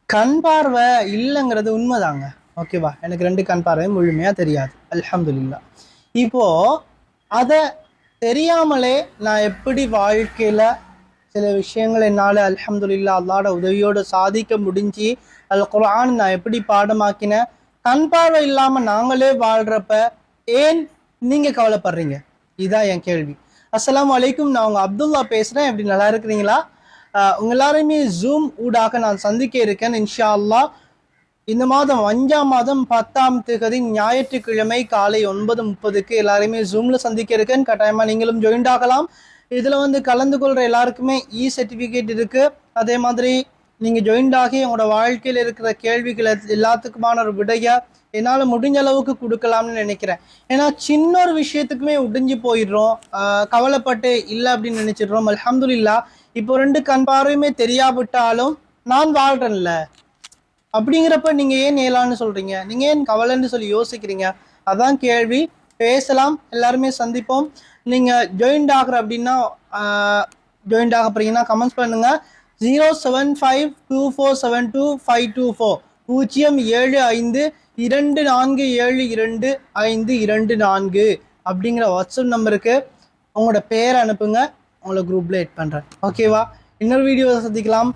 கண் பார்வை இல்லைங்கிறது உண்மைதாங்க. ஓகேவா? எனக்கு 2 கண் பார்வை முழுமையா தெரியாது, அல்ஹம்துலில்லாஹ். இப்போ அதை தெரியாமலே நான் எப்படி வாழ்க்கையில சில விஷயங்கள் என்னால் அல்ஹம்துலில்லாஹ் அல்லாஹ்வோட உதவியோடு சாதிக்க முடிஞ்சு, அல் குர்ஆன் நான் எப்படி பாடமாக்கினேன். கண் பார்வை இல்லாம நாங்களே வாழ்றப்ப ஏன் நீங்க கவலைப்படுறீங்க? இதுதான் என் கேள்வி. அஸ்ஸலாமு அலைக்கும், நான் உங்க அப்துல்லா பேசுறேன். எப்படி நல்லா இருக்கிறீங்களா? உங்க எல்லாருமே ஜூம் ஊடாக நான் சந்திக்க இருக்கேன் இன்ஷா அல்லாஹ். இந்த மாதம் 5ஆம் மாதம் 10ஆம் தேதி ஞாயிற்றுக்கிழமை காலை 9:30க்கு எல்லாருமே ஜூம்ல சந்திக்க இருக்கேன். கட்டாயமா நீங்களும் ஜாயின் ஆகலாம். இதுல கலந்து கொள்ற எல்லாருக்குமே சர்டிபிகேட் இருக்கு. அதே மாதிரி நீங்க ஜாயின் ஆகி உங்களோட வாழ்க்கையில் இருக்கிற கேள்விகளை எல்லாத்துக்குமான ஒரு விடைய என்னால் முடிஞ்ச அளவுக்கு கொடுக்கலாம்னு நினைக்கிறேன். ஏன்னா சின்ன ஒரு விஷயத்துக்குமே உடைஞ்சு போயிடுறோம், கவலைப்பட்டு இல்லை அப்படின்னு நினைச்சிடுறோம். அல்ஹம்துலில்லாஹ் இப்போ 2 கண் பார்வையுமே தெரியாவிட்டாலும் நான் வாழ்றேன்ல, அப்படிங்கிறப்ப நீங்க ஏன் ஏலான்னு சொல்றீங்க? நீங்க ஏன் கவலைன்னு சொல்லி யோசிக்கிறீங்க? அதான் கேள்வி. பேசலாம், எல்லாருமே சந்திப்போம். நீங்க ஜாயின் ஆகுற அப்படின்னா ஜாயின் ஆக போறீங்கன்னா கமெண்ட்ஸ் பண்ணுங்க. 07524722524 07524722524 அப்படிங்கிற வாட்ஸ்அப் நம்பருக்கு உங்களோட பேரை அனுப்புங்க. உங்களை குரூப்ல எட் பண்றேன். ஓகேவா? இன்னொரு வீடியோ சந்திக்கலாம்.